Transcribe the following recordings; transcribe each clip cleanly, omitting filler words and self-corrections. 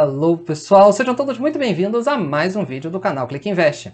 Alô pessoal, sejam todos muito bem-vindos a mais um vídeo do canal Clique Invest.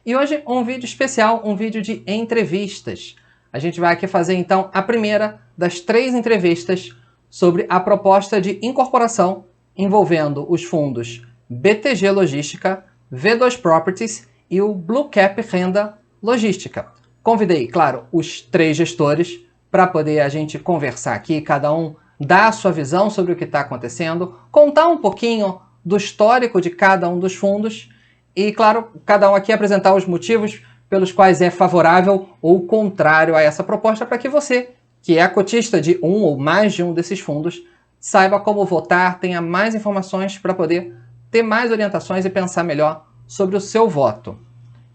E hoje um vídeo especial, um vídeo de entrevistas. A gente vai aqui fazer então a primeira das 3 entrevistas sobre a proposta de incorporação envolvendo os fundos BTG Logística, V2 Properties e o Blue Cap Renda Logística. Convidei, claro, os 3 gestores para poder a gente conversar aqui, cada um dar a sua visão sobre o que está acontecendo, contar um pouquinho do histórico de cada um dos fundos e, claro, cada um aqui apresentar os motivos pelos quais é favorável ou contrário a essa proposta para que você, que é cotista de um ou mais de um desses fundos, saiba como votar, tenha mais informações para poder ter mais orientações e pensar melhor sobre o seu voto.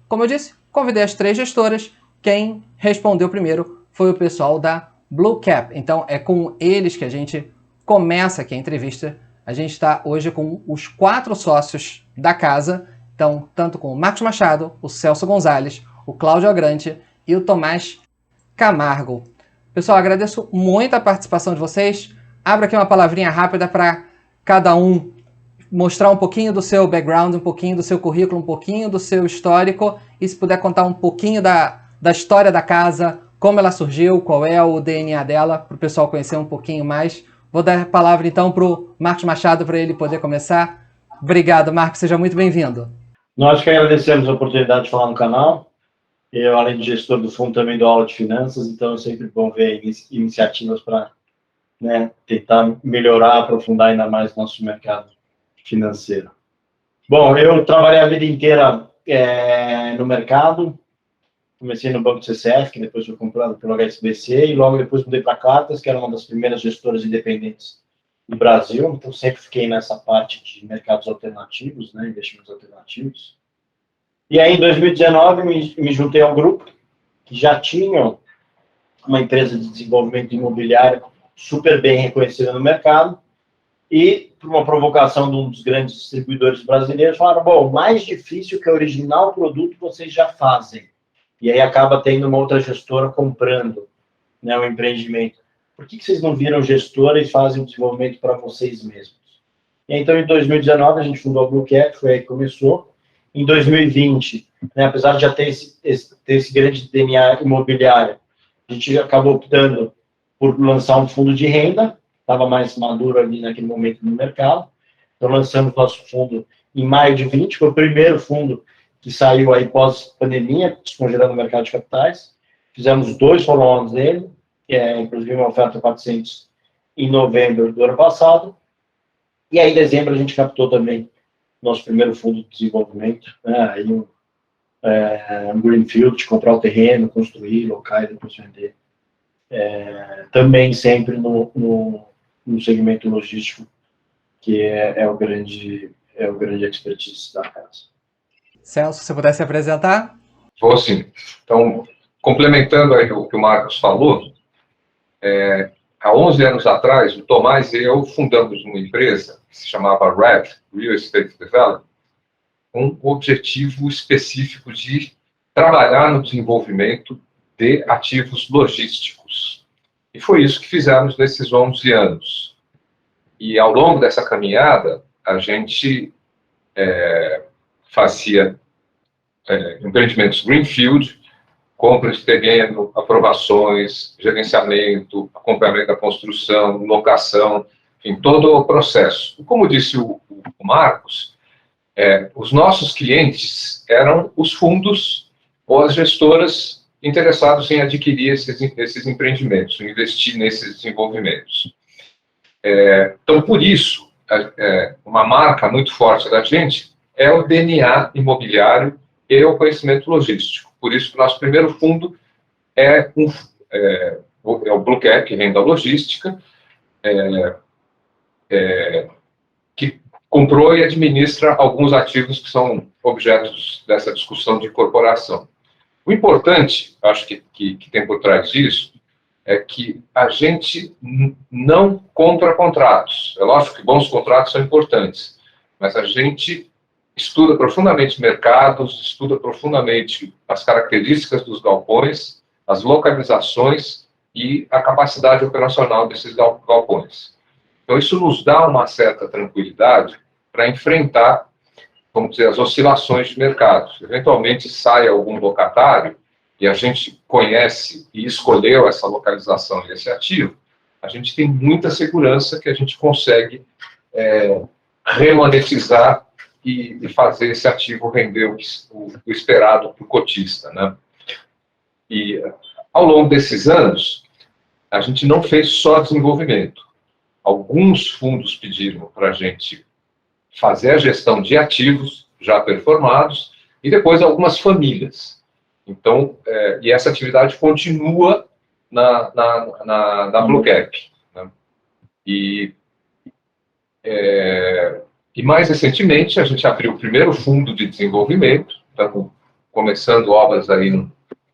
Como eu disse, convidei as 3 gestoras. Quem respondeu primeiro foi o pessoal da Blue Cap. Então é com eles que a gente começa aqui a entrevista. A gente está hoje com os 4 sócios da casa. Então, tanto com o Marcos Machado, o Celso Gonzalez, o Cláudio Agrante e o Tomás Camargo. Pessoal, agradeço muito a participação de vocês. Abro aqui uma palavrinha rápida para cada um mostrar um pouquinho do seu background, um pouquinho do seu currículo, um pouquinho do seu histórico. E se puder contar um pouquinho da história da casa, como ela surgiu, qual é o DNA dela, para o pessoal conhecer um pouquinho mais. Vou dar a palavra então para o Marcos Machado, para ele poder começar. Obrigado, Marcos, seja muito bem-vindo. Nós que agradecemos a oportunidade de falar no canal. Eu, além de gestor do fundo, também dou aula de finanças, então é sempre bom ver iniciativas para tentar melhorar, aprofundar ainda mais o nosso mercado financeiro. Bom, eu trabalhei a vida inteira no mercado. Comecei no Banco CCF, que depois foi comprado pelo HSBC, e logo depois mudei para Cartas, que era uma das primeiras gestoras independentes do Brasil. Então, sempre fiquei nessa parte de mercados alternativos, investimentos alternativos. E aí, em 2019, me juntei ao grupo, que já tinha uma empresa de desenvolvimento imobiliário super bem reconhecida no mercado, e, por uma provocação de um dos grandes distribuidores brasileiros, falaram, bom, mais difícil que originar o produto vocês já fazem. E aí acaba tendo uma outra gestora comprando o empreendimento. Por que vocês não viram gestora e fazem o desenvolvimento para vocês mesmos? E então, em 2019, a gente fundou a Blue Cap, foi aí que começou. Em 2020, apesar de já ter esse grande DNA imobiliário, a gente acabou optando por lançar um fundo de renda, estava mais maduro ali naquele momento no mercado. Então, lançamos nosso fundo em maio de 20, foi o primeiro fundo que saiu aí pós-pandemia, descongelando o mercado de capitais. Fizemos 2 follow-ons nele, inclusive uma oferta 400 em novembro do ano passado. E aí, em dezembro, a gente captou também nosso primeiro fundo de desenvolvimento, aí um greenfield, de comprar o terreno, construir, locar e depois vender. Também sempre no segmento logístico, que é o grande expertise da casa. Celso, se você pudesse se apresentar? Vou sim. Então, complementando aí o que o Marcos falou, há 11 anos atrás, o Tomás e eu fundamos uma empresa que se chamava RED, Real Estate Development, com o objetivo específico de trabalhar no desenvolvimento de ativos logísticos. E foi isso que fizemos nesses 11 anos. E ao longo dessa caminhada, a gente fazia empreendimentos greenfield, compra de terreno, aprovações, gerenciamento, acompanhamento da construção, locação, enfim, todo o processo. Como disse o Marcos, os nossos clientes eram os fundos ou as gestoras interessados em adquirir esses empreendimentos, investir nesses desenvolvimentos. Então, por isso, uma marca muito forte da gente é o DNA imobiliário e o conhecimento logístico. Por isso que o nosso primeiro fundo é o Blue Cap, Renda Logística, que comprou e administra alguns ativos que são objetos dessa discussão de incorporação. O importante, acho que tem por trás disso, é que a gente não compra contratos. É lógico que bons contratos são importantes, mas a gente estuda profundamente mercados, estuda profundamente as características dos galpões, as localizações e a capacidade operacional desses galpões. Então, isso nos dá uma certa tranquilidade para enfrentar, vamos dizer, as oscilações de mercado. Eventualmente sai algum locatário e a gente conhece e escolheu essa localização e esse ativo, a gente tem muita segurança que a gente consegue remonetizar e fazer esse ativo render o esperado para o cotista, né? E ao longo desses anos, a gente não fez só desenvolvimento. Alguns fundos pediram para a gente fazer a gestão de ativos já performados e depois algumas famílias. Então, e essa atividade continua na Blue Cap, né? E mais recentemente, a gente abriu o primeiro fundo de desenvolvimento, estamos começando obras aí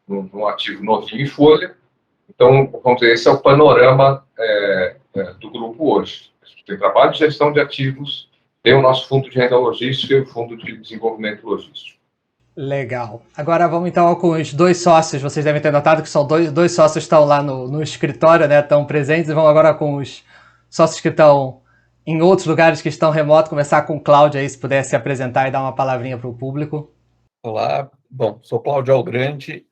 num ativo novinho em folha. Então, vamos dizer, esse é o panorama do grupo hoje. A gente tem trabalho de gestão de ativos, tem o nosso fundo de renda logística e o fundo de desenvolvimento logístico. Legal. Agora vamos então com os dois sócios. Vocês devem ter notado que são dois sócios que estão lá no escritório, né? Estão presentes. E vamos agora com os sócios que estão em outros lugares que estão remotos. Começar com o Cláudio aí, se puder se apresentar e dar uma palavrinha para o público. Olá, bom, sou Cláudio Algrande,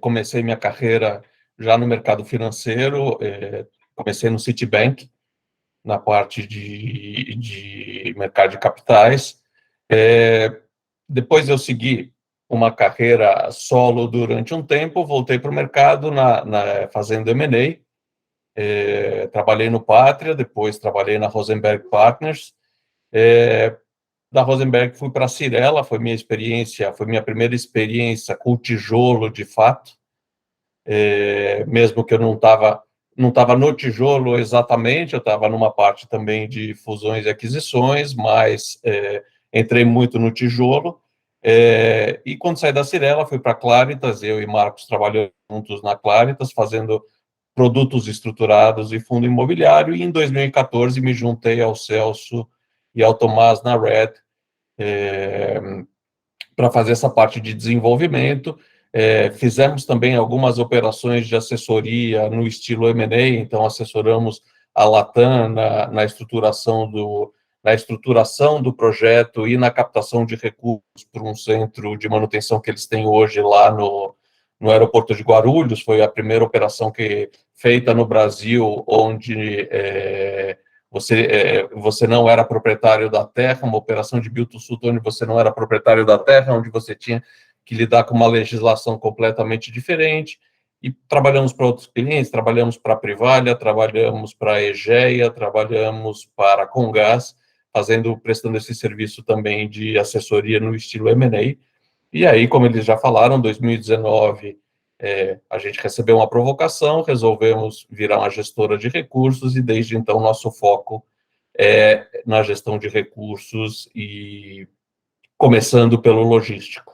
comecei minha carreira já no mercado financeiro, comecei no Citibank, na parte de mercado de capitais. Depois eu segui uma carreira solo durante um tempo, voltei para o mercado fazendo M&A, trabalhei no Pátria, depois trabalhei na Rosenberg Partners. Da Rosenberg fui para a Cyrela, foi minha primeira experiência com o tijolo de fato, mesmo que eu não estava no tijolo exatamente, eu estava numa parte também de fusões e aquisições, mas entrei muito no tijolo, e quando saí da Cyrela, fui para a Claritas, eu e Marcos trabalhamos juntos na Claritas, fazendo produtos estruturados e fundo imobiliário, e em 2014 me juntei ao Celso e ao Tomás na Red, para fazer essa parte de desenvolvimento. Fizemos também algumas operações de assessoria no estilo M&A, então assessoramos a Latam na estruturação do projeto e na captação de recursos para um centro de manutenção que eles têm hoje lá no aeroporto de Guarulhos. Foi a primeira operação feita no Brasil, onde você não era proprietário da terra, uma operação de build to suit onde você não era proprietário da terra, onde você tinha que lidar com uma legislação completamente diferente. E trabalhamos para outros clientes, trabalhamos para a Privalha, trabalhamos para a Egea, trabalhamos para a Comgás, prestando esse serviço também de assessoria no estilo M&A. E aí, como eles já falaram, em 2019, a gente recebeu uma provocação, resolvemos virar uma gestora de recursos, e desde então nosso foco é na gestão de recursos, e começando pelo logístico.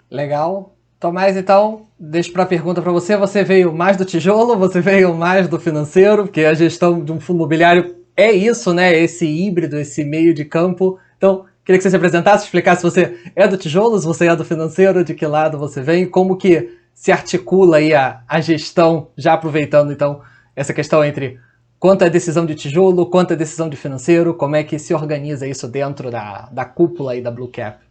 Legal. Tomás, então, deixo para a pergunta para você. Você veio mais do tijolo, você veio mais do financeiro, porque a gestão de um fundo imobiliário é isso, né? Esse híbrido, esse meio de campo. Então, queria que você se apresentasse, explicasse se você é do tijolo, se você é do financeiro, de que lado você vem, como que se articula aí a gestão, já aproveitando, então, essa questão entre quanto é decisão de tijolo, quanto é decisão de financeiro, como é que se organiza isso dentro da cúpula aí da Blue Cap?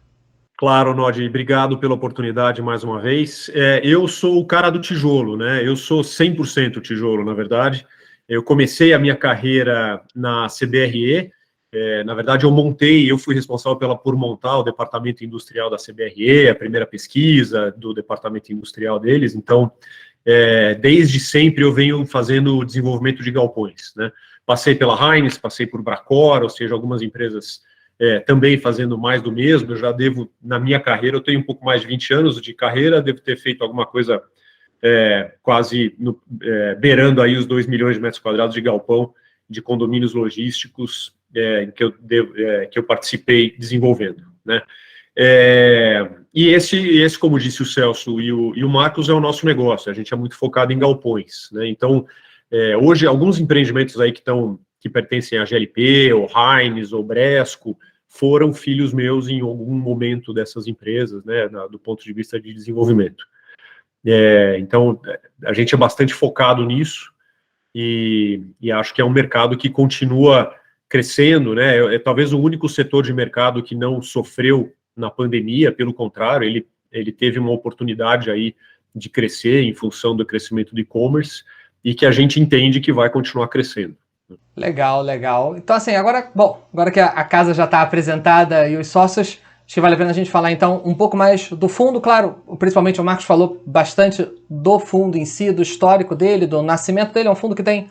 Claro, Nodi, obrigado pela oportunidade mais uma vez. Eu sou o cara do tijolo, né? Eu sou 100% tijolo, na verdade. Eu comecei a minha carreira na CBRE. Na verdade, eu fui responsável por montar o departamento industrial da CBRE, a primeira pesquisa do departamento industrial deles. Então, desde sempre eu venho fazendo desenvolvimento de galpões, né? Passei pela Heinz, passei por Bracor, ou seja, algumas empresas também fazendo mais do mesmo. Eu já na minha carreira, eu tenho um pouco mais de 20 anos de carreira, devo ter feito alguma coisa quase beirando aí os 2 milhões de metros quadrados de galpão de condomínios logísticos que eu participei desenvolvendo, né? E esse, como disse o Celso e o Marcos, é o nosso negócio. A gente é muito focado em galpões, né? Então, hoje, alguns empreendimentos aí que pertencem à GLP, ou Heinz, ou Bresco, foram filhos meus em algum momento dessas empresas, né, do ponto de vista de desenvolvimento. Então, a gente é bastante focado nisso, e acho que é um mercado que continua crescendo, né? É talvez o único setor de mercado que não sofreu na pandemia, pelo contrário, ele teve uma oportunidade aí de crescer em função do crescimento do e-commerce e que a gente entende que vai continuar crescendo. Legal, legal. Então, assim, agora que a casa já está apresentada e os sócios, acho que vale a pena a gente falar, então, um pouco mais do fundo. Claro, principalmente o Marcos falou bastante do fundo em si, do histórico dele, do nascimento dele. É um fundo que tem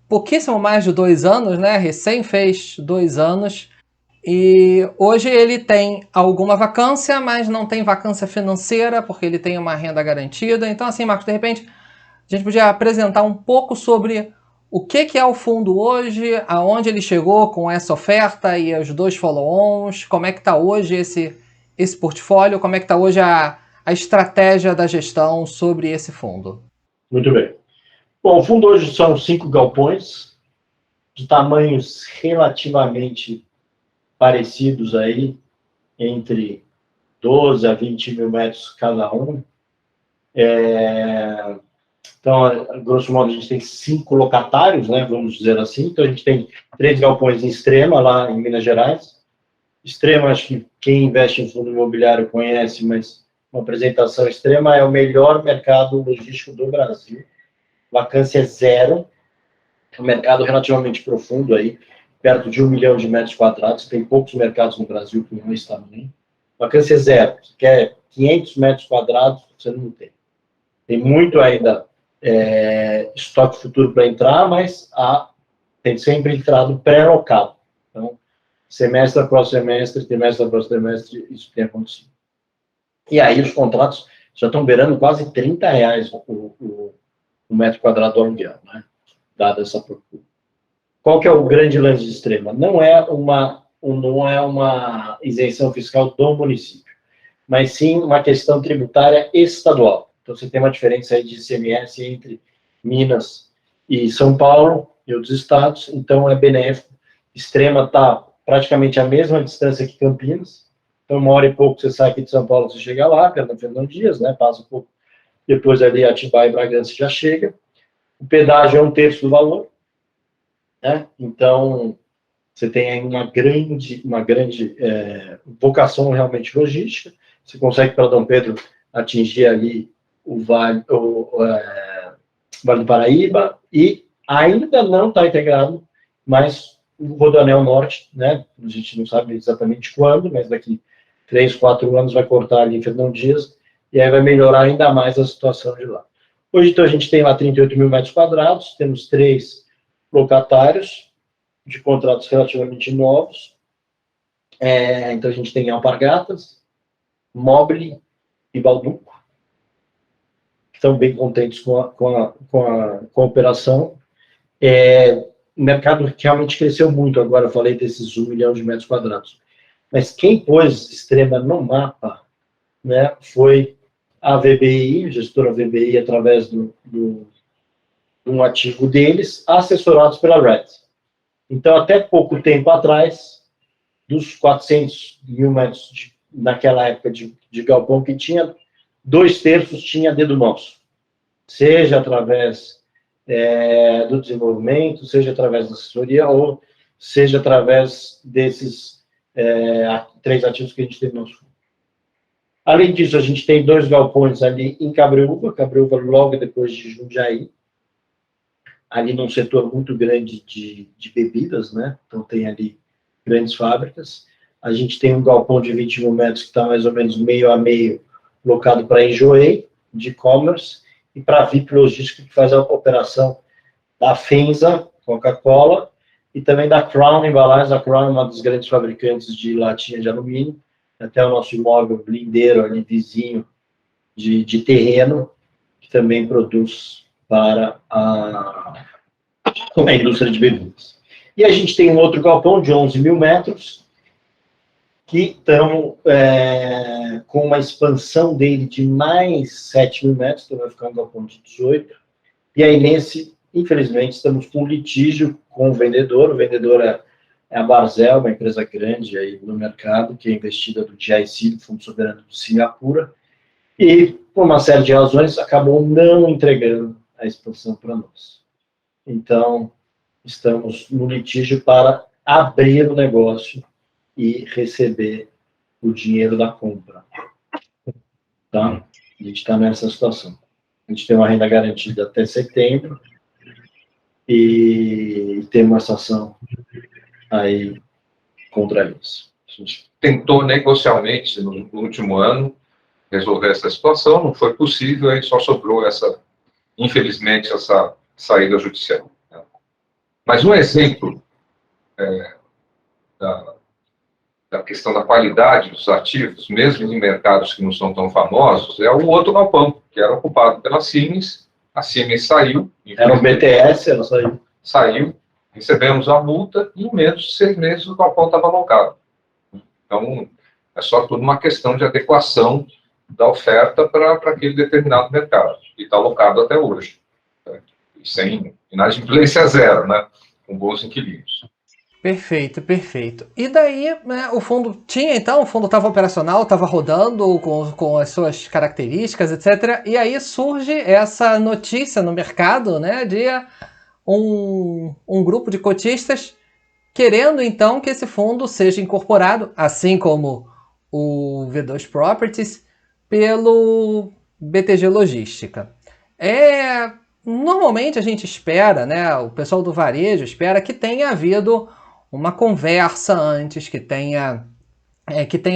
pouquíssimo mais de 2 anos, né? Recém fez 2 anos. E hoje ele tem alguma vacância, mas não tem vacância financeira, porque ele tem uma renda garantida. Então, assim, Marcos, de repente, a gente podia apresentar um pouco sobre o que é o fundo hoje, aonde ele chegou com essa oferta e os 2 follow-ons, como é que está hoje esse portfólio, como é que está hoje a estratégia da gestão sobre esse fundo. Muito bem. Bom, o fundo hoje são 5 galpões, de tamanhos relativamente parecidos aí, entre 12 a 20 mil metros cada um. Então, grosso modo, a gente tem 5 locatários, né, vamos dizer assim. Então, a gente tem 3 galpões em Extrema, lá em Minas Gerais. Extrema, acho que quem investe em fundo imobiliário conhece, mas uma apresentação. Extrema é o melhor mercado logístico do Brasil. Vacância zero. É um mercado relativamente profundo aí, perto de 1 milhão de metros quadrados. Tem poucos mercados no Brasil com esse tamanho. Vacância zero. Você quer 500 metros quadrados, você não tem. Tem muito ainda estoque futuro para entrar, mas tem sempre entrado pré-locado. Então, semestre após semestre, trimestre após trimestre, isso tem acontecido. E aí os contratos já estão beirando quase R$30 o metro quadrado do aluguel, né? Dada essa procura. Qual que é o grande lance de Extrema? Não é uma isenção fiscal do município, mas sim uma questão tributária estadual. Então, você tem uma diferença aí de ICMS entre Minas e São Paulo e outros estados, então é benéfico. Extrema está praticamente a mesma distância que Campinas, então 1 hora e pouco você sai aqui de São Paulo, você chega lá, Fernão Dias, né, passa um pouco, depois ali Atibaia e Bragança já chega. O pedágio é 1/3 do valor, né, então você tem aí uma grande vocação realmente logística. Você consegue, para Dom Pedro, atingir ali o Vale do Paraíba, e ainda não está integrado, mas o Rodoanel Norte, né? A gente não sabe exatamente quando, mas daqui 3, 4 anos vai cortar ali em Fernão Dias, e aí vai melhorar ainda mais a situação de lá. Hoje, então, a gente tem lá 38 mil metros quadrados, temos 3 locatários de contratos relativamente novos. Então, a gente tem Alpargatas, Mobile e Balduco, que estão bem contentes com a operação. O mercado realmente cresceu muito, agora eu falei desses 1 milhão de metros quadrados. Mas quem pôs Extrema no mapa, né, foi a VBI, a gestora VBI, através de um ativo deles, assessorados pela Red. Então, até pouco tempo atrás, dos 400 mil metros naquela época de galpão que tinha, 2/3 tinha dedo nosso. Seja através do desenvolvimento, seja através da assessoria, ou seja através desses 3 ativos que a gente tem no nosso fundo. Além disso, a gente tem 2 galpões ali em Cabreúva logo depois de Jundiaí, ali num setor muito grande de bebidas, né? Então tem ali grandes fábricas. A gente tem um galpão de 20 mil metros que está mais ou menos meio a meio, locado para Enjoei, de e-commerce, e para a VIP Logística, que faz a operação da Fenza, Coca-Cola, e também da Crown Embalagens. A Crown é uma das grandes fabricantes de latinha de alumínio, até o nosso imóvel blindeiro ali, vizinho de terreno, que também produz para a indústria de bebidas. E a gente tem um outro galpão de 11 mil metros, que estão com uma expansão dele de mais 7 mil metros, então vai ficar um galpão de 18. E aí, infelizmente, estamos com um litígio com o vendedor. O vendedor é a Barzel, uma empresa grande aí no mercado, que é investida do GIC, do Fundo Soberano de Singapura, e, por uma série de razões, acabou não entregando a expansão para nós. Então, estamos no litígio para abrir o negócio e receber o dinheiro da compra. Tá? A gente está nessa situação. A gente tem uma renda garantida até setembro e tem uma situação aí contra isso. A gente tentou negocialmente no último ano resolver essa situação, não foi possível, aí só sobrou infelizmente, essa saída judicial. Mas um exemplo da questão da qualidade dos ativos, mesmo em mercados que não são tão famosos, é o outro galpão, que era ocupado pela Siemens. A Siemens saiu. Era o BTS, ela saiu. Saiu, recebemos a multa e em menos de 6 meses o galpão estava alocado. Então, é só tudo uma questão de adequação da oferta para aquele determinado mercado. E está alocado até hoje. Né? Sem inadimplência zero, né? Com bons inquilinos. Perfeito, perfeito. E daí, né, o fundo tinha, então, o fundo estava operacional, estava rodando com as suas características, etc. E aí surge essa notícia no mercado, né, de um grupo de cotistas querendo, então, que esse fundo seja incorporado, assim como o V2 Properties, pelo BTG Logística. Normalmente a gente espera, né, o pessoal do varejo espera que tenha havido uma conversa antes, que tenha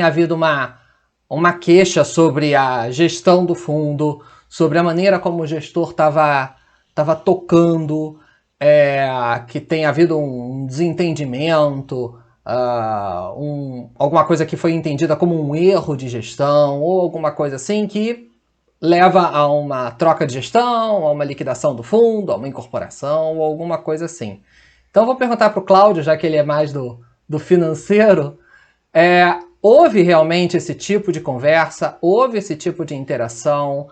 havido uma queixa sobre a gestão do fundo, sobre a maneira como o gestor estava tocando, que tenha havido um desentendimento, alguma coisa que foi entendida como um erro de gestão, ou alguma coisa assim que leva a uma troca de gestão, a uma liquidação do fundo, a uma incorporação, ou alguma coisa assim. Então, eu vou perguntar para o Cláudio, já que ele é mais do financeiro, houve realmente esse tipo de conversa? Houve esse tipo de interação?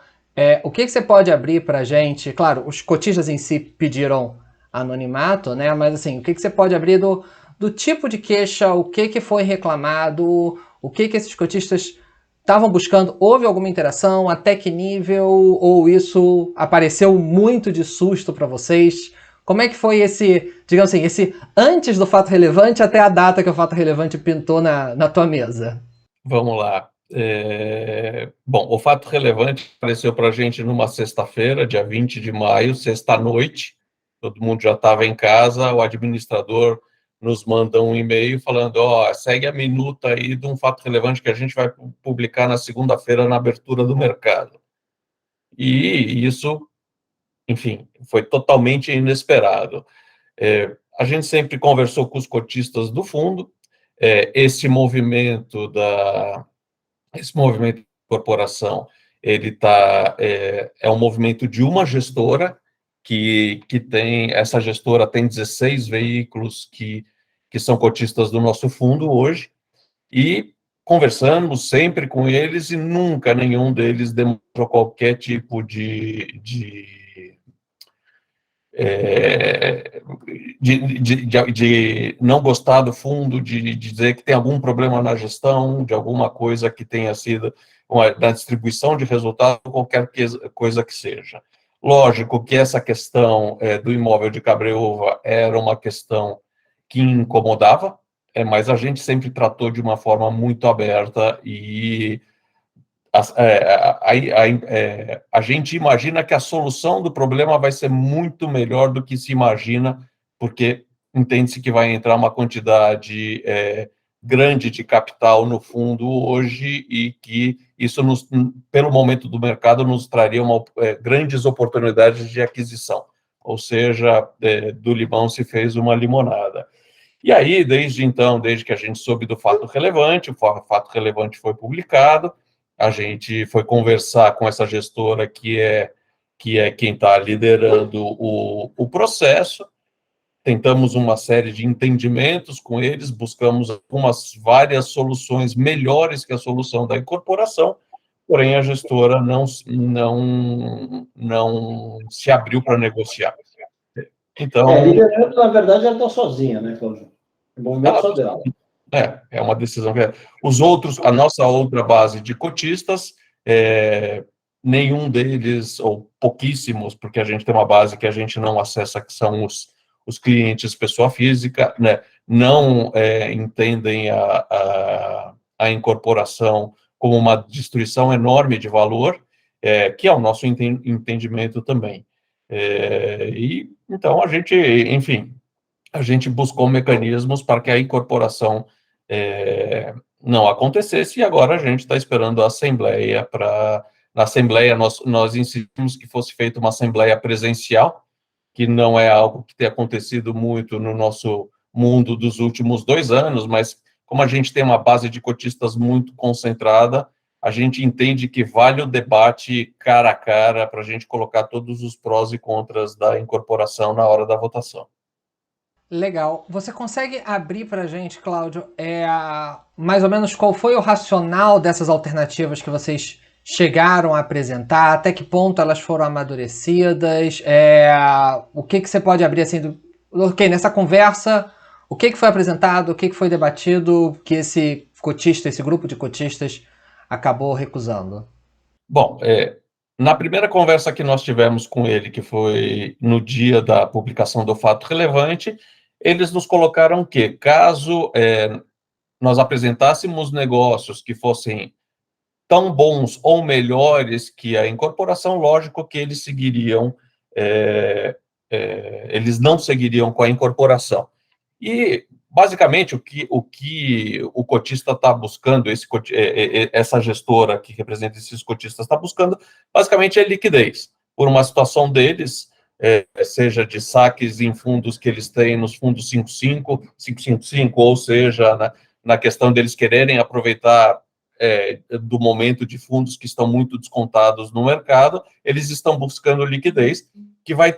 O que você pode abrir para a gente? Claro, os cotistas em si pediram anonimato, né? Mas assim, o que você pode abrir do tipo de queixa? O que foi reclamado? O que esses cotistas estavam buscando? Houve alguma interação? Até que nível? Ou isso apareceu muito de susto para vocês? Como é que foi digamos assim, esse antes do fato relevante até a data que o fato relevante pintou na tua mesa? Vamos lá. Bom, o fato relevante apareceu para a gente numa sexta-feira, dia 20 de maio, sexta-noite. Todo mundo já estava em casa, o administrador nos manda um e-mail falando, segue a minuta aí de um fato relevante que a gente vai publicar na segunda-feira na abertura do mercado. E isso, enfim, foi totalmente inesperado. A gente sempre conversou com os cotistas do fundo, esse movimento de incorporação, ele é um movimento de uma gestora, que essa gestora tem 16 veículos que são cotistas do nosso fundo hoje, e conversamos sempre com eles e nunca nenhum deles demonstrou qualquer tipo de não gostar do fundo, de dizer que tem algum problema na gestão, de alguma coisa que tenha sido na distribuição de resultados, qualquer coisa que seja. Lógico que essa questão do imóvel de Cabreúva era uma questão que incomodava, mas a gente sempre tratou de uma forma muito aberta e a gente imagina que a solução do problema vai ser muito melhor do que se imagina, porque entende-se que vai entrar uma quantidade grande de capital no fundo hoje e que isso, pelo momento do mercado, nos traria grandes oportunidades de aquisição. Ou seja, do limão se fez uma limonada. E aí, desde então, desde que a gente soube do fato relevante, o fato relevante foi publicado, a gente foi conversar com essa gestora que é quem está liderando o processo, tentamos uma série de entendimentos com eles, buscamos várias soluções melhores que a solução da incorporação, porém a gestora não se abriu para negociar. Então, liderando, na verdade, ela está sozinha, né, Cláudio? O movimento só dela. É uma decisão que os outros, a nossa outra base de cotistas, nenhum deles, ou pouquíssimos, porque a gente tem uma base que a gente não acessa, que são os clientes pessoa física, né? não entendem a incorporação como uma destruição enorme de valor, que é o nosso entendimento também. E então enfim, a gente buscou mecanismos para que a incorporação não acontecesse, e agora a gente está esperando a Assembleia na Assembleia nós insistimos que fosse feita uma Assembleia presencial, que não é algo que tem acontecido muito no nosso mundo dos últimos 2 anos, mas como a gente tem uma base de cotistas muito concentrada, a gente entende que vale o debate cara a cara para a gente colocar todos os prós e contras da incorporação na hora da votação. Legal. Você consegue abrir para a gente, Cláudio, mais ou menos qual foi o racional dessas alternativas que vocês chegaram a apresentar? Até que ponto elas foram amadurecidas? O que você pode abrir assim? Nessa conversa, o que foi apresentado, o que foi debatido, que esse grupo de cotistas acabou recusando? Bom, na primeira conversa que nós tivemos com ele, que foi no dia da publicação do fato relevante, eles nos colocaram que, caso nós apresentássemos negócios que fossem tão bons ou melhores que a incorporação, lógico que eles seguiriam, eles não seguiriam com a incorporação. E, basicamente, o que o cotista está buscando, essa gestora que representa esses cotistas está buscando, basicamente é liquidez. Por uma situação deles, seja de saques em fundos que eles têm nos fundos 555, ou seja, na questão deles quererem aproveitar do momento de fundos que estão muito descontados no mercado, eles estão buscando liquidez, que vai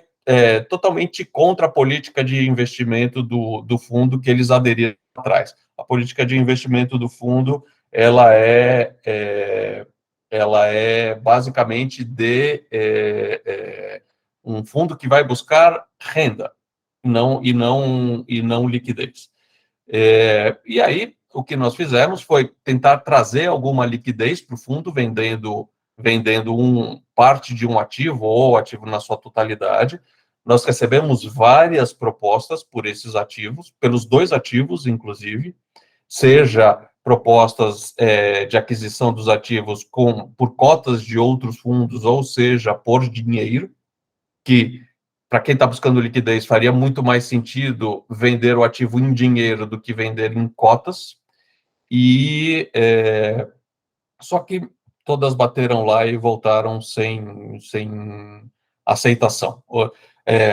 totalmente contra a política de investimento do fundo que eles aderiram atrás. A política de investimento do fundo, ela é basicamente um fundo que vai buscar renda, e não liquidez. E aí, o que nós fizemos foi tentar trazer alguma liquidez para o fundo, vendendo parte de um ativo ou ativo na sua totalidade. Nós recebemos várias propostas por esses ativos, pelos 2 ativos, inclusive, seja propostas de aquisição dos ativos por cotas de outros fundos, ou seja, por dinheiro, que, para quem está buscando liquidez, faria muito mais sentido vender o ativo em dinheiro do que vender em cotas. Só que todas bateram lá e voltaram sem aceitação.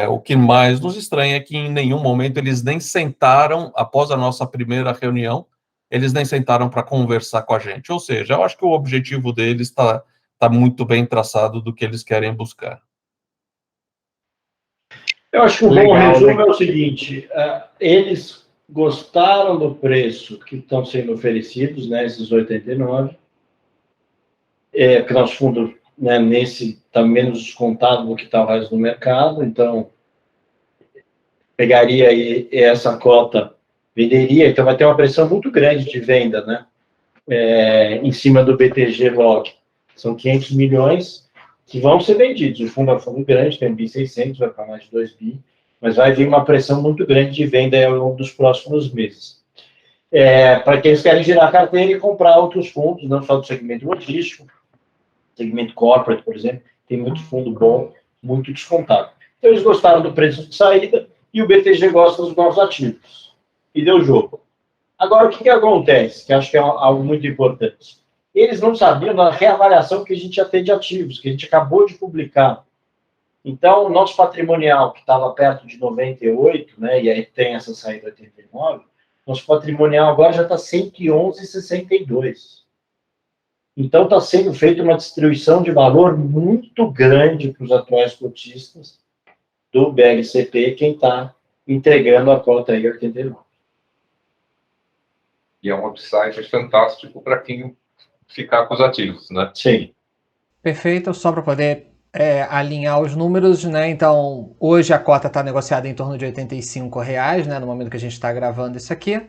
O que mais nos estranha é que em nenhum momento eles nem sentaram, após a nossa primeira reunião, eles nem sentaram para conversar com a gente. Ou seja, eu acho que o objetivo deles está muito bem traçado do que eles querem buscar. Eu acho que o bom resumo é o seguinte: eles gostaram do preço que estão sendo oferecidos, né, esses 89, que nosso fundo, né, nesse está menos descontado do que está o resto do mercado, então pegaria aí essa cota, venderia, então vai ter uma pressão muito grande de venda, né, em cima do BTG Log. São 500 milhões que vão ser vendidos. O fundo é um fundo grande, tem 1.600, vai para mais de 2 bi, mas vai vir uma pressão muito grande de venda ao longo dos próximos meses. Para que eles querem girar a carteira e comprar outros fundos, não só do segmento logístico, segmento corporate, por exemplo, tem muito fundo bom, muito descontado. Então, eles gostaram do preço de saída e o BTG gosta dos novos ativos. E deu jogo. Agora, o que acontece? Que acho que é algo muito importante. Eles não sabiam da reavaliação que a gente já tem de ativos, que a gente acabou de publicar. Então, o nosso patrimonial, que estava perto de 98, né, e aí tem essa saída 89, nosso patrimonial agora já está 111,62. Então, está sendo feita uma distribuição de valor muito grande para os atuais cotistas do BRCP, quem está entregando a cota aí 89. E é um upside fantástico para quem ficar com os ativos, né? Sim. Perfeito, só para poder alinhar os números, né? Então, hoje a cota está negociada em torno de R$ 85, né? No momento que a gente está gravando isso aqui.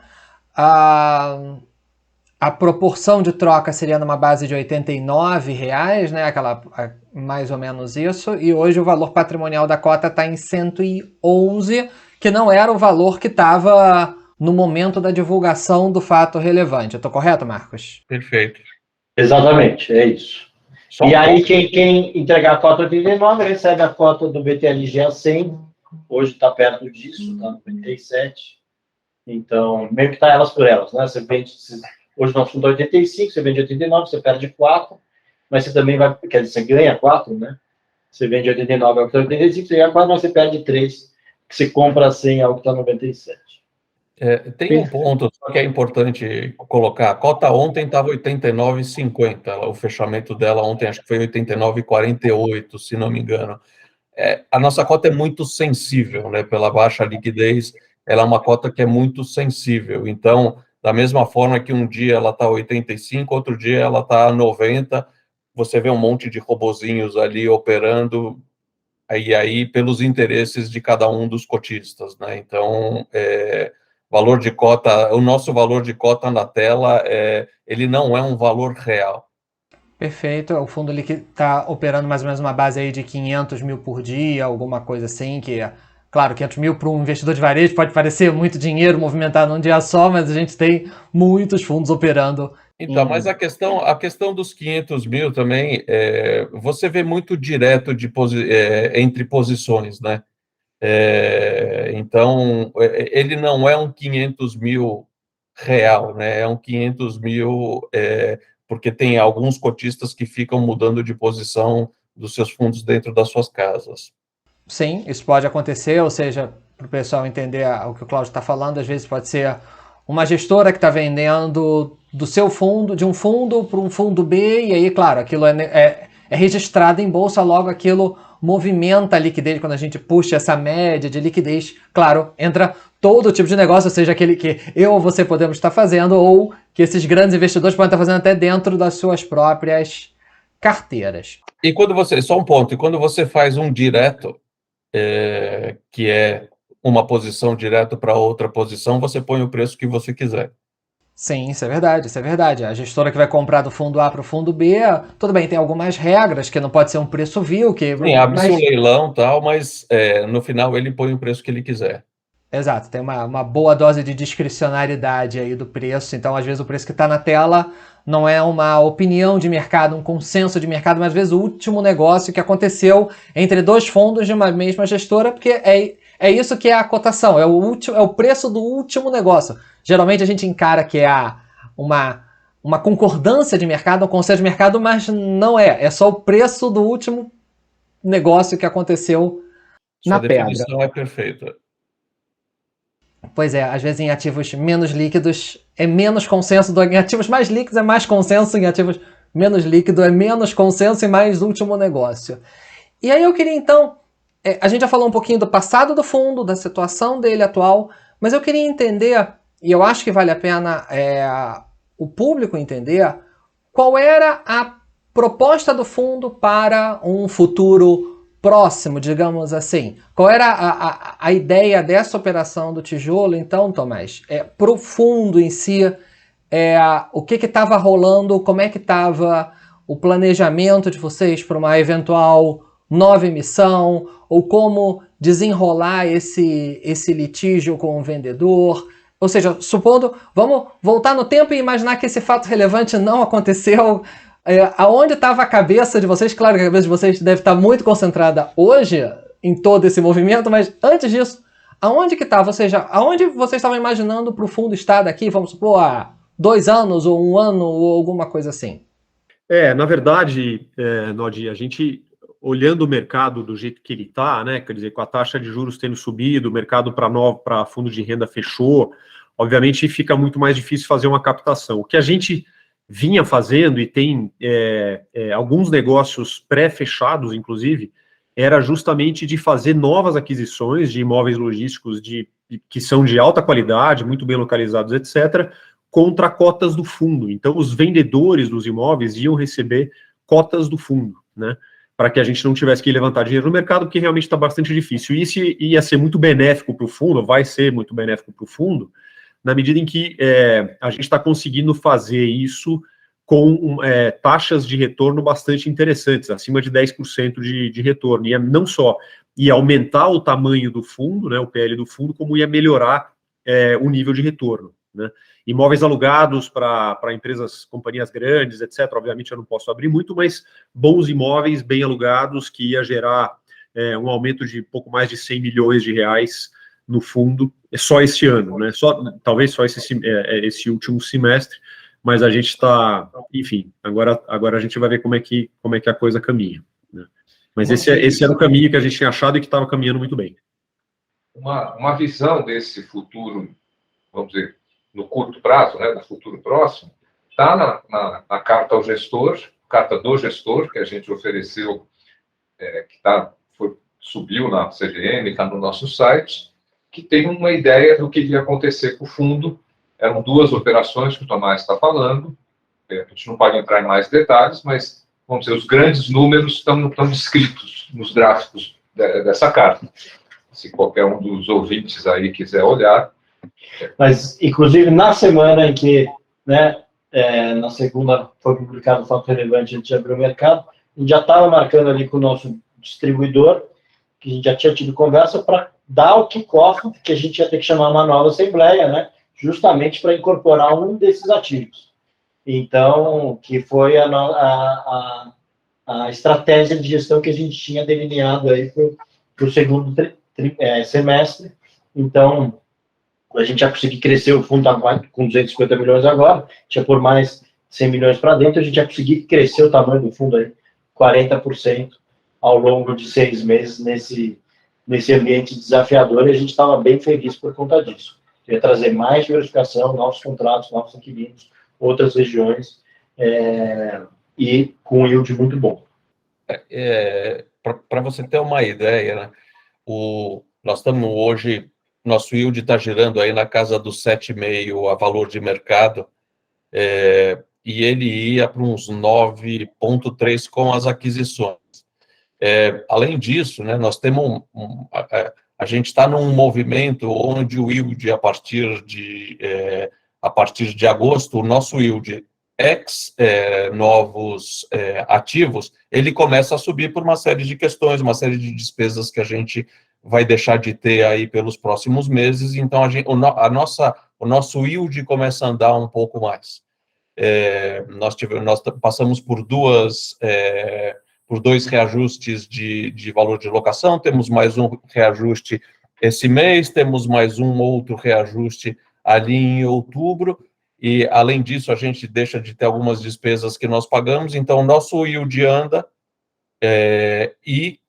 A proporção de troca seria numa base de R$ 89, né? Mais ou menos isso. E hoje o valor patrimonial da cota está em 111, que não era o valor que estava no momento da divulgação do fato relevante. Eu estou correto, Marcos? Perfeito. Exatamente, é isso. Só E um aí, ponto. quem entregar a cota 89 recebe a cota do BTLG a 100. Hoje está perto disso, está no 87. Então, meio que está elas por elas, né? Você vende, hoje nós somos 85, você vende 89, você perde 4, mas você também vai, quer dizer, você ganha 4, né? Você vende 89 ao que está 85, você ganha 4, mas você perde 3, que você compra 100 ao que está 97. Tem um ponto só que é importante colocar. A cota ontem estava 89,50. O fechamento dela ontem acho que foi 89,48, se não me engano. A nossa cota é muito sensível, né? Pela baixa liquidez, ela é uma cota que é muito sensível. Então, da mesma forma que um dia ela está 85, outro dia ela está 90, você vê um monte de robozinhos ali operando, aí pelos interesses de cada um dos cotistas, né? Então, valor de cota, o nosso valor de cota na tela, ele não é um valor real. Perfeito. O fundo está operando mais ou menos uma base aí de 500 mil por dia, alguma coisa assim, que é, claro, 500 mil para um investidor de varejo pode parecer muito dinheiro movimentado num dia só, mas a gente tem muitos fundos operando. Então, mas a questão dos 500 mil também, você vê muito direto entre posições, né? Então, ele não é um 500 mil real, né? É um 500 mil, porque tem alguns cotistas que ficam mudando de posição dos seus fundos dentro das suas casas. Sim, isso pode acontecer, ou seja, para o pessoal entender o que o Cláudio está falando, às vezes pode ser uma gestora que está vendendo do seu fundo, de um fundo para um fundo B, e aí, claro, aquilo é registrado em bolsa, logo aquilo movimenta a liquidez. Quando a gente puxa essa média de liquidez, claro, entra todo tipo de negócio, seja aquele que eu ou você podemos estar fazendo, ou que esses grandes investidores podem estar fazendo até dentro das suas próprias carteiras. E só um ponto, e quando você faz um direto, que é uma posição direto para outra posição, você põe o preço que você quiser. Sim, isso é verdade, isso é verdade. A gestora que vai comprar do fundo A para o fundo B, tudo bem, tem algumas regras, que não pode ser um preço vil, Sim, abre-se um leilão e tal, mas no final ele põe o preço que ele quiser. Exato, tem uma boa dose de discricionariedade aí do preço, então às vezes o preço que está na tela não é uma opinião de mercado, um consenso de mercado, mas às vezes o último negócio que aconteceu entre dois fundos de uma mesma gestora, porque é isso que é a cotação, é o preço do último negócio. Geralmente a gente encara que é uma concordância de mercado, um consenso de mercado, mas não é só o preço do último negócio que aconteceu na pedra. Sua definição é perfeita. Pois é, às vezes em ativos menos líquidos é menos consenso, em ativos mais líquidos é mais consenso, em ativos menos líquidos é menos consenso e mais último negócio. E aí eu queria então, a gente já falou um pouquinho do passado do fundo, da situação dele atual, mas eu queria entender, e eu acho que vale a pena o público entender, qual era a proposta do fundo para um futuro próximo, digamos assim. Qual era a ideia dessa operação do tijolo, então, Tomás? Para o fundo em si, o que estava rolando, como é que estava o planejamento de vocês para uma eventual nova emissão, ou como desenrolar esse litígio com o vendedor. Ou seja, supondo, vamos voltar no tempo e imaginar que esse fato relevante não aconteceu. Aonde estava a cabeça de vocês? Claro que a cabeça de vocês deve estar muito concentrada hoje em todo esse movimento, mas antes disso, aonde que estava? Ou seja, aonde vocês estavam imaginando para o fundo estar daqui, vamos supor, há 2 anos, ou 1 ano, ou alguma coisa assim? Na verdade, Nodi, a gente, olhando o mercado do jeito que ele está, né, quer dizer, com a taxa de juros tendo subido, o mercado para fundo de renda fechou, obviamente fica muito mais difícil fazer uma captação. O que a gente vinha fazendo, e tem alguns negócios pré-fechados, inclusive, era justamente de fazer novas aquisições de imóveis logísticos que são de alta qualidade, muito bem localizados, etc., contra cotas do fundo. Então, os vendedores dos imóveis iam receber cotas do fundo, né, para que a gente não tivesse que levantar dinheiro no mercado, porque realmente está bastante difícil. E isso ia ser muito benéfico para o fundo, vai ser muito benéfico para o fundo, na medida em que a gente está conseguindo fazer isso com taxas de retorno bastante interessantes, acima de 10% de retorno. E não só ia aumentar o tamanho do fundo, né, o PL do fundo, como ia melhorar o nível de retorno, né? Imóveis alugados para empresas, companhias grandes, etc., obviamente eu não posso abrir muito, mas bons imóveis bem alugados que ia gerar um aumento de pouco mais de 100 milhões de reais no fundo, só esse ano, né? Talvez só esse último semestre, mas a gente está, enfim, agora a gente vai ver como é que a coisa caminha, né? Mas esse era o caminho que a gente tinha achado e que estava caminhando muito bem. Uma visão desse futuro, vamos dizer, no curto prazo, né, no futuro próximo, está na carta ao gestor, carta do gestor, que a gente ofereceu, subiu na CVM, está no nosso site, que tem uma ideia do que ia acontecer com o fundo. Eram 2 operações que o Tomás está falando, a gente não pode entrar em mais detalhes, mas, vamos dizer, os grandes números estão descritos nos gráficos dessa carta. Se qualquer um dos ouvintes aí quiser olhar. Mas, inclusive, na semana em que, né, na segunda foi publicado o fato relevante, a gente abriu o mercado, a gente já estava marcando ali com o nosso distribuidor, que a gente já tinha tido conversa para dar o kickoff, que a gente ia ter que chamar uma nova assembleia, né, justamente para incorporar um desses ativos. Então, que foi a estratégia de gestão que a gente tinha delineado aí para o segundo semestre. Então, a gente já conseguiu crescer o fundo com 250 milhões agora, tinha por mais 100 milhões para dentro, a gente já conseguiu crescer o tamanho do fundo aí 40% ao longo de 6 meses nesse ambiente desafiador, e a gente estava bem feliz por conta disso. Queria trazer mais diversificação, novos contratos, novos inquilinos, outras regiões, e com um yield muito bom. Para você ter uma ideia, né, nós estamos hoje, nosso yield está girando aí na casa dos 7,5 a valor de mercado, e ele ia para uns 9,3 com as aquisições. Além disso, né, nós temos a gente está num movimento onde o yield, a partir de agosto, o nosso yield novos ativos, ele começa a subir por uma série de questões, uma série de despesas que a gente vai deixar de ter aí pelos próximos meses, então o nosso yield começa a andar um pouco mais. Nós passamos por 2 reajustes de valor de locação, temos mais um reajuste esse mês, temos mais um outro reajuste ali em outubro, e além disso a gente deixa de ter algumas despesas que nós pagamos, então o nosso yield anda, e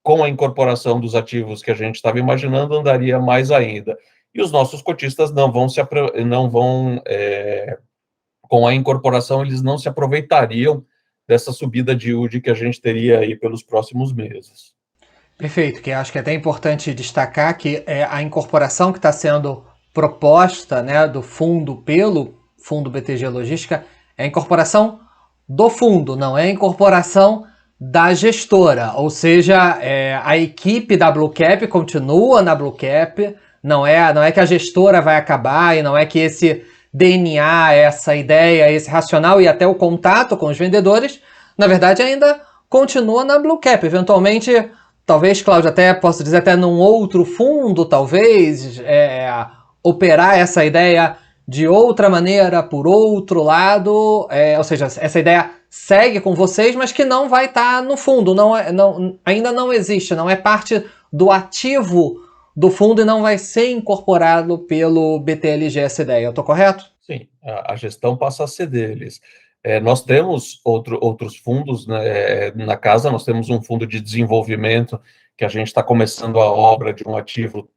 com a incorporação dos ativos que a gente estava imaginando, andaria mais ainda. E os nossos cotistas com a incorporação, eles não se aproveitariam dessa subida de yield que a gente teria aí pelos próximos meses. Perfeito, que acho que é até importante destacar que a incorporação que está sendo proposta, né, do fundo pelo fundo BTG Logística é a incorporação do fundo, não é a incorporação da gestora, ou seja, a equipe da Blue Cap continua na Blue Cap, não é que a gestora vai acabar, e não é que esse DNA, essa ideia, esse racional e até o contato com os vendedores, na verdade ainda continua na Blue Cap. Eventualmente, talvez, Cláudio, até posso dizer, até num outro fundo, talvez, operar essa ideia de outra maneira, por outro lado, ou seja, essa ideia segue com vocês, mas que não vai estar no fundo, ainda não existe, não é parte do ativo do fundo e não vai ser incorporado pelo BTLG essa ideia, eu estou correto? Sim, a gestão passa a ser deles. Nós temos outros fundos, né, na casa, nós temos um fundo de desenvolvimento que a gente está começando a obra de um ativo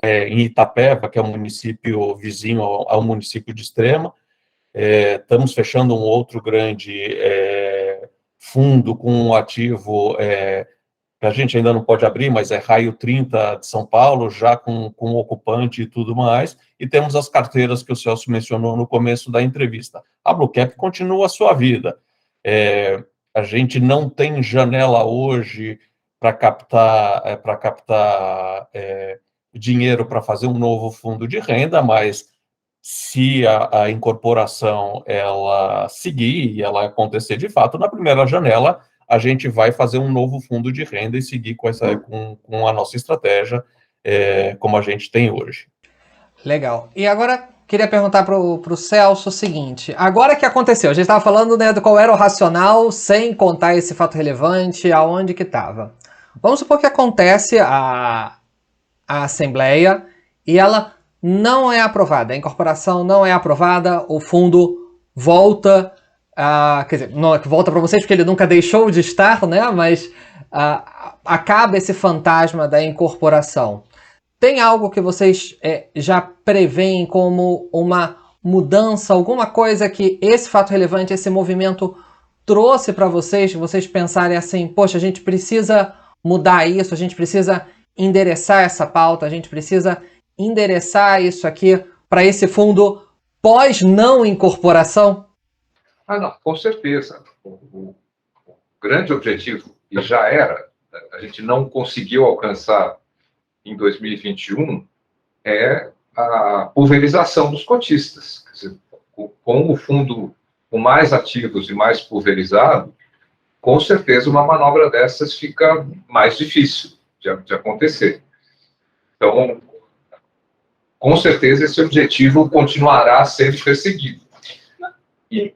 em Itapeva, que é um município vizinho ao município de Extrema. Estamos fechando um outro grande fundo com um ativo que a gente ainda não pode abrir, mas é Raio 30 de São Paulo, já com ocupante e tudo mais, e temos as carteiras que o Celso mencionou no começo da entrevista. A Blue Cap continua a sua vida. A gente não tem janela hoje para captar dinheiro para fazer um novo fundo de renda, mas se a incorporação ela seguir e ela acontecer de fato, na primeira janela, a gente vai fazer um novo fundo de renda e seguir com a nossa estratégia, como a gente tem hoje. Legal. E agora, queria perguntar pro Celso o seguinte. Agora que aconteceu, a gente estava falando, né, do qual era o racional, sem contar esse fato relevante, aonde que estava. Vamos supor que acontece a Assembleia e ela não é aprovada, a incorporação não é aprovada, o fundo volta, quer dizer, não é que volta para vocês porque ele nunca deixou de estar, né, mas acaba esse fantasma da incorporação. Tem algo que vocês já preveem como uma mudança, alguma coisa que esse fato relevante, esse movimento trouxe para vocês pensarem assim, poxa, a gente precisa mudar isso, a gente precisa endereçar essa pauta, a gente precisa endereçar isso aqui para esse fundo pós-não incorporação? Não, com certeza. O grande objetivo, e já era, a gente não conseguiu alcançar em 2021, é a pulverização dos cotistas. Quer dizer, com o fundo com mais ativos e mais pulverizado, com certeza uma manobra dessas fica mais difícil de acontecer. Então, com certeza esse objetivo continuará sendo perseguido. E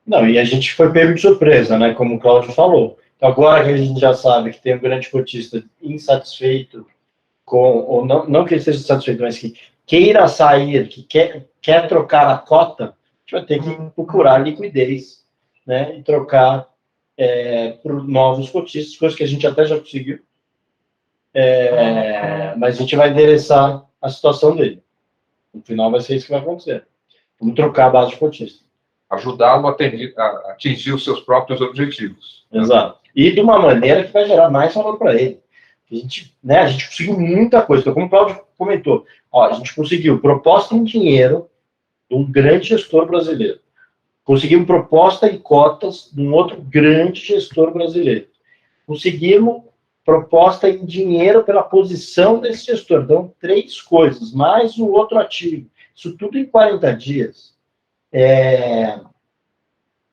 a gente foi pego de surpresa, né? Como o Cláudio falou. Agora que a gente já sabe que tem um grande cotista insatisfeito ou não que ele esteja satisfeito, mas que queira sair, que quer trocar a cota, a gente vai ter que procurar liquidez, né? E trocar por novos cotistas, coisa que a gente até já conseguiu. Mas a gente vai endereçar a situação dele. No final vai ser isso que vai acontecer. Vamos trocar a base de cotista. Ajudá-lo a atingir os seus próprios objetivos. Exato. E de uma maneira que vai gerar mais valor para ele. A gente conseguiu muita coisa. Então, como o Cláudio comentou, a gente conseguiu proposta em dinheiro de um grande gestor brasileiro. Conseguimos proposta em cotas de um outro grande gestor brasileiro. Conseguimos proposta em dinheiro pela posição desse gestor. Então, 3 coisas, mais o outro ativo. Isso tudo em 40 dias.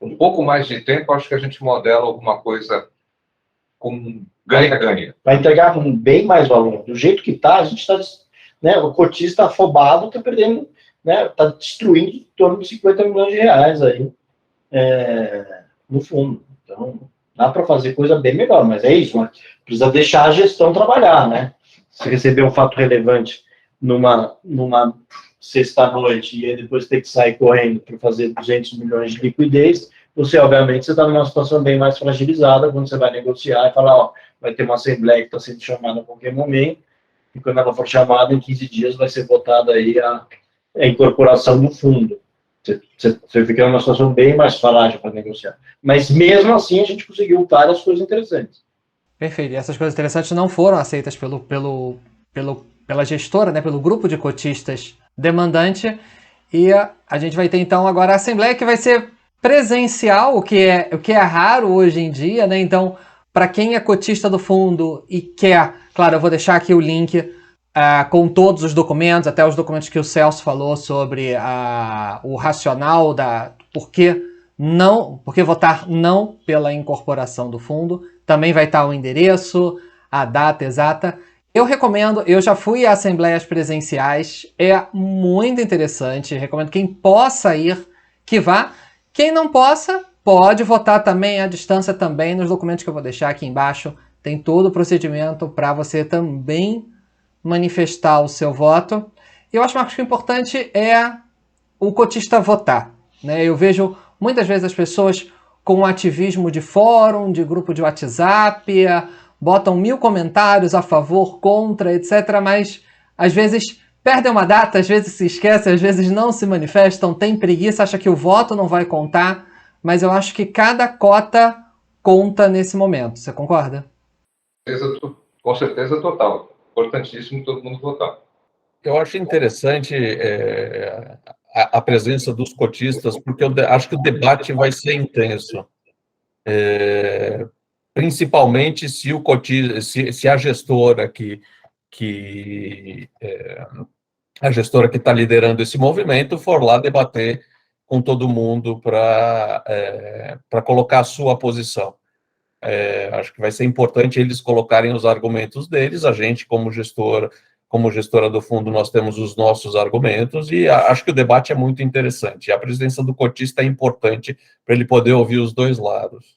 Um pouco mais de tempo, acho que a gente modela alguma coisa com ganha-ganha. Vai entregar com bem mais valor. Do jeito que está, a gente está... Né, o cotista afobado está perdendo, né, está destruindo em torno de 50 milhões de reais aí, no fundo. Então, dá para fazer coisa bem melhor, mas é isso, precisa deixar a gestão trabalhar, né? Se receber um fato relevante numa sexta-noite e aí depois ter que sair correndo para fazer 200 milhões de liquidez, você, obviamente, você está numa situação bem mais fragilizada quando você vai negociar e falar, vai ter uma assembleia que está sendo chamada a qualquer momento, e quando ela for chamada, em 15 dias vai ser votada aí a incorporação do fundo. Você fica numa situação bem mais frágil para negociar. Mas, mesmo assim, a gente conseguiu várias coisas interessantes. Perfeito. E essas coisas interessantes não foram aceitas pela gestora, né, pelo grupo de cotistas demandante. E a gente vai ter, então, agora a assembleia que vai ser presencial, o que é raro hoje em dia, né? Então, para quem é cotista do fundo e quer, claro, eu vou deixar aqui o link com todos os documentos, até os documentos que o Celso falou sobre o racional por que votar não pela incorporação do fundo. Também vai estar o endereço, a data exata. Eu recomendo, eu já fui a assembleias presenciais, é muito interessante, recomendo quem possa ir, que vá. Quem não possa, pode votar também à distância também, nos documentos que eu vou deixar aqui embaixo, tem todo o procedimento para você também manifestar o seu voto. E eu acho, Marcos, que o importante é o cotista votar, né? Eu vejo muitas vezes as pessoas com ativismo de fórum, de grupo de WhatsApp, botam 1000 comentários a favor, contra, etc. Mas, às vezes, perdem uma data, às vezes se esquecem, às vezes não se manifestam, tem preguiça, acha que o voto não vai contar. Mas eu acho que cada cota conta nesse momento. Você concorda? Com certeza total. Importantíssimo todo mundo votar. Eu acho interessante a presença dos cotistas, porque eu acho que o debate vai ser intenso. Principalmente se o cotista, se a gestora a gestora que está liderando esse movimento for lá debater com todo mundo para colocar a sua posição. Acho que vai ser importante eles colocarem os argumentos deles, a gente como gestora, como gestora do fundo, nós temos os nossos argumentos e acho que o debate é muito interessante. A presença do cotista é importante para ele poder ouvir os dois lados.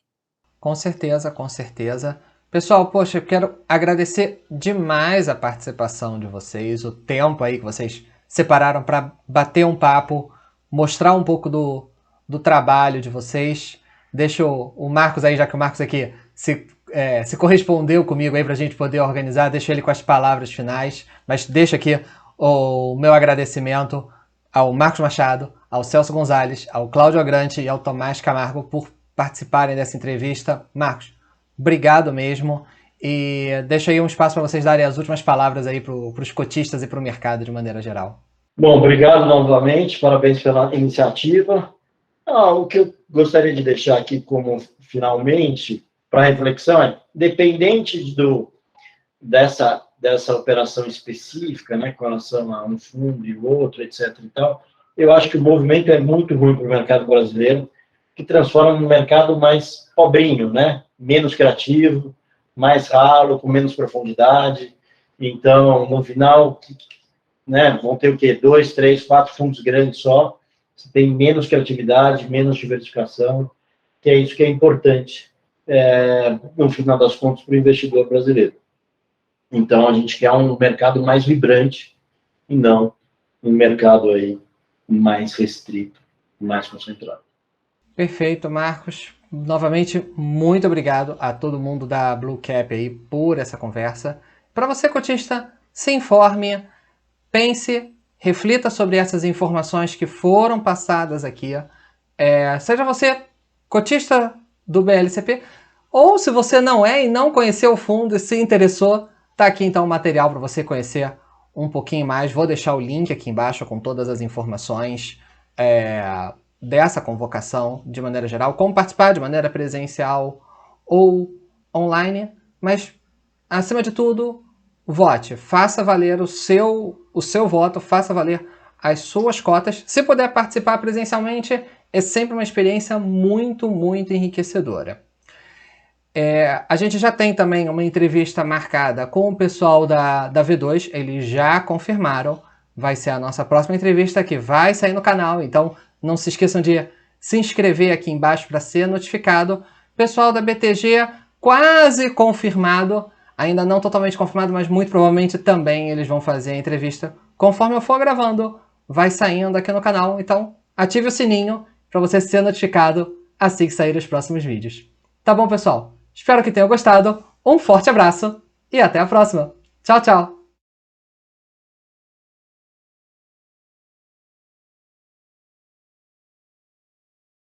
Com certeza, com certeza. Pessoal, poxa, eu quero agradecer demais a participação de vocês, o tempo aí que vocês separaram para bater um papo, mostrar um pouco do trabalho de vocês. Deixa o Marcos aí, já que o Marcos aqui se correspondeu comigo aí para a gente poder organizar, deixa ele com as palavras finais, mas deixa aqui o meu agradecimento ao Marcos Machado, ao Celso Gonzalez, ao Cláudio Agrante e ao Tomás Camargo por participarem dessa entrevista. Marcos, obrigado mesmo, e deixa aí um espaço para vocês darem as últimas palavras aí para os cotistas e para o mercado de maneira geral. Bom, obrigado novamente, parabéns pela iniciativa. O que eu gostaria de deixar aqui como finalmente para reflexão é, independente dessa operação específica, né, com relação a um fundo e outro, etc. e tal, eu acho que o movimento é muito ruim para o mercado brasileiro, que transforma num mercado mais pobrinho, né, menos criativo, mais ralo, com menos profundidade. Então, no final, né, vão ter o quê? 2, 3, 4 fundos grandes só. Você tem menos criatividade, menos diversificação, que é isso que é importante, no final das contas, para o investidor brasileiro. Então, a gente quer um mercado mais vibrante e não um mercado aí mais restrito, mais concentrado. Perfeito, Marcos. Novamente, muito obrigado a todo mundo da Blue Cap aí por essa conversa. Para você, cotista, se informe, pense, reflita sobre essas informações que foram passadas aqui. Seja você cotista do BLCP, ou se você não é e não conheceu o fundo e se interessou, tá aqui então o material para você conhecer um pouquinho mais. Vou deixar o link aqui embaixo com todas as informações dessa convocação de maneira geral, como participar de maneira presencial ou online, mas acima de tudo, vote, faça valer o seu voto, faça valer as suas cotas. Se puder participar presencialmente, é sempre uma experiência muito, muito enriquecedora. A gente já tem também uma entrevista marcada com o pessoal da V2, eles já confirmaram, vai ser a nossa próxima entrevista que vai sair no canal, então não se esqueçam de se inscrever aqui embaixo para ser notificado. Pessoal da BTG, quase confirmado, ainda não totalmente confirmado, mas muito provavelmente também eles vão fazer a entrevista. Conforme eu for gravando, vai saindo aqui no canal, então ative o sininho para você ser notificado assim que sair os próximos vídeos. Tá bom, pessoal? Espero que tenham gostado, um forte abraço e até a próxima. Tchau, tchau!